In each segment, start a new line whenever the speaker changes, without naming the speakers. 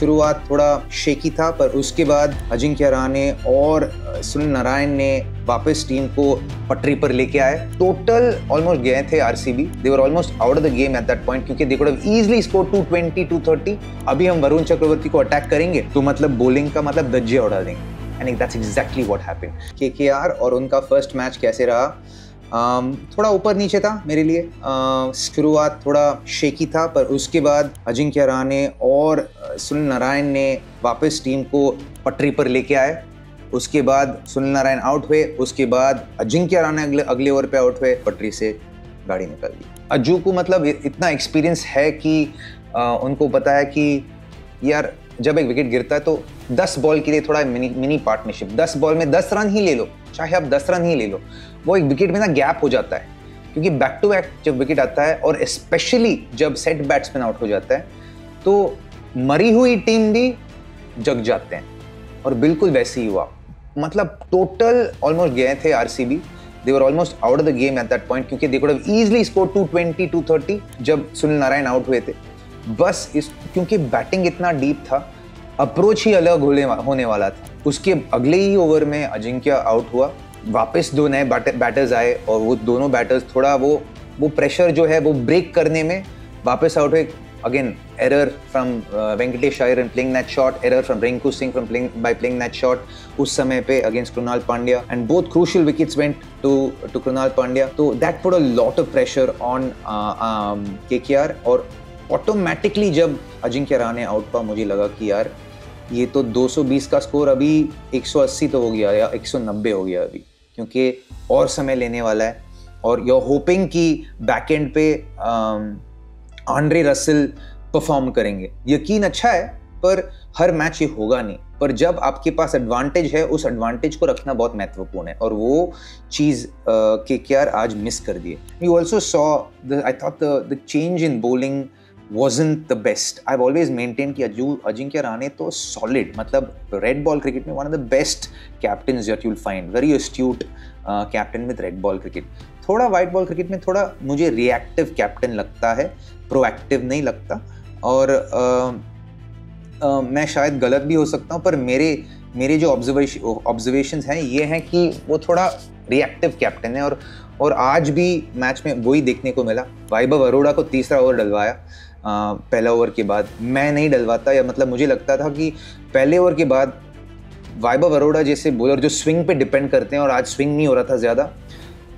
शुरुआत थोड़ा शेकी था, पर उसके बाद अजिंक्य रहाणे और सुनील नारायण ने वापस टीम को पटरी पर लेके आए। टोटल ऑलमोस्ट गए थे RCB, they were almost out of the game at that point, क्योंकि they could have easily score 220 230। अभी हम वरुण चक्रवर्ती को अटैक करेंगे तो मतलब बॉलिंग का मतलब धज्जे उड़ा देंगे, and that's exactly what happened. KKR और उनका फर्स्ट मैच कैसे रहा? थोड़ा ऊपर नीचे था मेरे लिए। शुरुआत थोड़ा शेकी था, पर उसके बाद अजिंक्य रहाणे और सुनील नारायण ने वापस टीम को पटरी पर लेके आए। उसके बाद सुनील नारायण आउट हुए, उसके बाद अजिंक्य रहाणे अगले ओवर पे आउट हुए, पटरी से गाड़ी निकल गई। अज्जू को मतलब इतना एक्सपीरियंस है कि उनको पता है कि यार जब एक विकेट गिरता है तो 10 बॉल के लिए थोड़ा मिनी पार्टनरशिप, 10 बॉल में 10 रन ही ले लो, चाहे आप 10 रन ही ले लो, वो एक विकेट में ना गैप हो जाता है। क्योंकि बैक टू बैक जब विकेट आता है और स्पेशली जब सेट बैट्समैन आउट हो जाता है तो मरी हुई टीम भी जग जाते हैं, और बिल्कुल वैसे ही हुआ। मतलब टोटल ऑलमोस्ट गए थे RCB, they were almost out of the game at that point, क्योंकि they could have easily score 220 230 जब सुनील नारायण आउट हुए थे। बस क्योंकि बैटिंग इतना डीप था, अप्रोच ही अलग होने वाला था। उसके अगले ही ओवर में अजिंक्य आउट हुआ, वापस 2 नए बैटर्स आए और वो दोनों बैटर्स थोड़ा वो प्रेशर जो है वो ब्रेक करने में वापस आउट हुए। Again error from Venkatesh Iyer in playing that shot, error from Rinku Singh from playing that shot उस समय पे against Krunal Pandya, and both crucial wickets went to Krunal Pandya. तो that put a lot of pressure on KKR, और ऑटोमेटिकली जब अजिंक्य रहाणे आउट हुआ मुझे लगा कि यार ये तो 220 का स्कोर अभी 180 तो हो गया या 190 हो गया अभी, क्योंकि और समय लेने वाला है। और यू आर होपिंग कि बैक एंड पे आंद्रे रसेल परफॉर्म करेंगे। यकीन अच्छा है, पर हर मैच ये होगा नहीं। पर जब आपके पास एडवांटेज है, उस एडवांटेज को रखना बहुत महत्वपूर्ण है, और वो चीज़ केकेआर आज मिस कर दिए। You also saw I thought the change in bowling wasn't the best. I've always maintained कि अजिंक्य रहाणे तो solid, मतलब रेड बॉल क्रिकेट में one of the best captains that you'll find, very astute captain with red ball cricket. थोड़ा white ball cricket में थोड़ा मुझे reactive captain लगता है, प्रोएक्टिव नहीं लगता। और मैं शायद गलत भी हो सकता हूँ, पर मेरे जो ऑब्जर्वेशंस हैं ये हैं कि वो थोड़ा रिएक्टिव कैप्टन है। और आज भी मैच में वही देखने को मिला। वैभव अरोड़ा को तीसरा ओवर डलवाया पहला ओवर के बाद। मैं नहीं डलवाता, या मतलब मुझे लगता था कि पहले ओवर के बाद वैभव अरोड़ा जैसे बॉलर जो स्विंग पे डिपेंड करते हैं, और आज स्विंग नहीं हो रहा था ज़्यादा,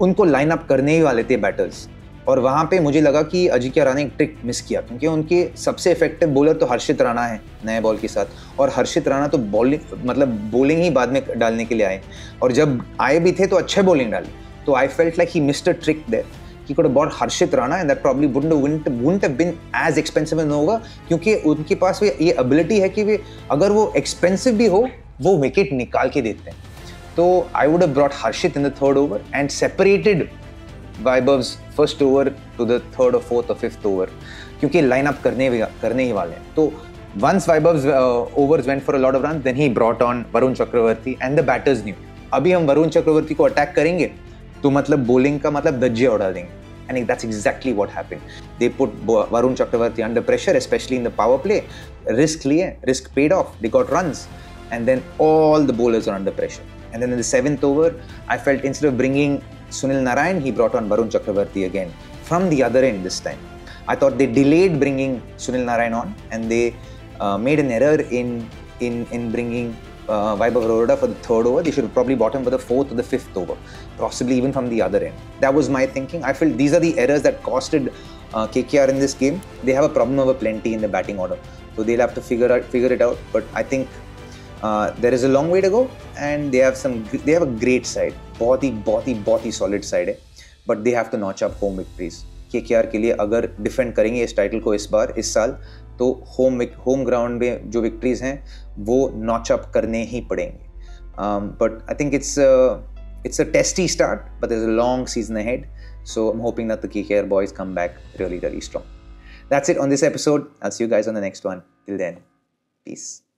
उनको लाइन अप करने ही वाले थे बैटर्स। और वहाँ पे मुझे लगा कि अजिंक्य रहाणे एक ट्रिक मिस किया, क्योंकि उनके सबसे इफेक्टिव बॉलर तो हर्षित राणा है नए बॉल के साथ, और हर्षित राणा तो बॉलिंग ही बाद में डालने के लिए आए, और जब आए भी थे तो अच्छे बॉलिंग डाली। तो I felt like he missed a trick there. He could have bought Harshit Rana and that probably wouldn't have been as expensive as होगा, क्योंकि उनके पास ये एबिलिटी है कि वे अगर वो एक्सपेंसिव भी हो वो विकेट निकाल के देते हैं। तो I would have brought Harshit in the 3rd over and separated Vaibhav's first over to the 3rd or 4th or 5th over, क्योंकि लाइन अप करने ही वाले हैं। तो once Vaibhav's overs went for a lot of runs, then he brought on Varun Chakravarthy and the batters knew अभी हम वरुण चक्रवर्ती को attack करेंगे तो मतलब बॉलिंग का मतलब धज्जे उड़ा देंगे, and that's exactly what happened. They put Varun Chakravarthy under pressure, especially in the power play. Risk लिए, risk paid off, they got runs, and then all the bowlers are under pressure. And then in the 7th over I felt instead of bringing Sunil Narine, he brought on Varun Chakravarthy again from the other end this time. I thought they delayed bringing Sunil Narine on, and they made an error in bringing Vaibhav Aroda for the 3rd over. They should have probably bought him for the 4th or the 5th over, possibly even from the other end. That was my thinking. I felt these are the errors that costed KKR in this game. They have a problem over plenty in the batting order, so they'll have to figure it out. But I think there is a long way to go, and they have a great side, बहुत ही solid side है, but they have to notch up home victories. KKR के लिए अगर defend करेंगे इस title को इस साल, तो होम ग्राउंड में जो विक्ट्रीज हैं वो नॉच अप करने ही पड़ेंगे. But I think it's a testy start, but there's a long season ahead, so I'm hoping that the KKR boys come back really strong. That's it on this episode. I'll see you guys on the next one. Till then, peace.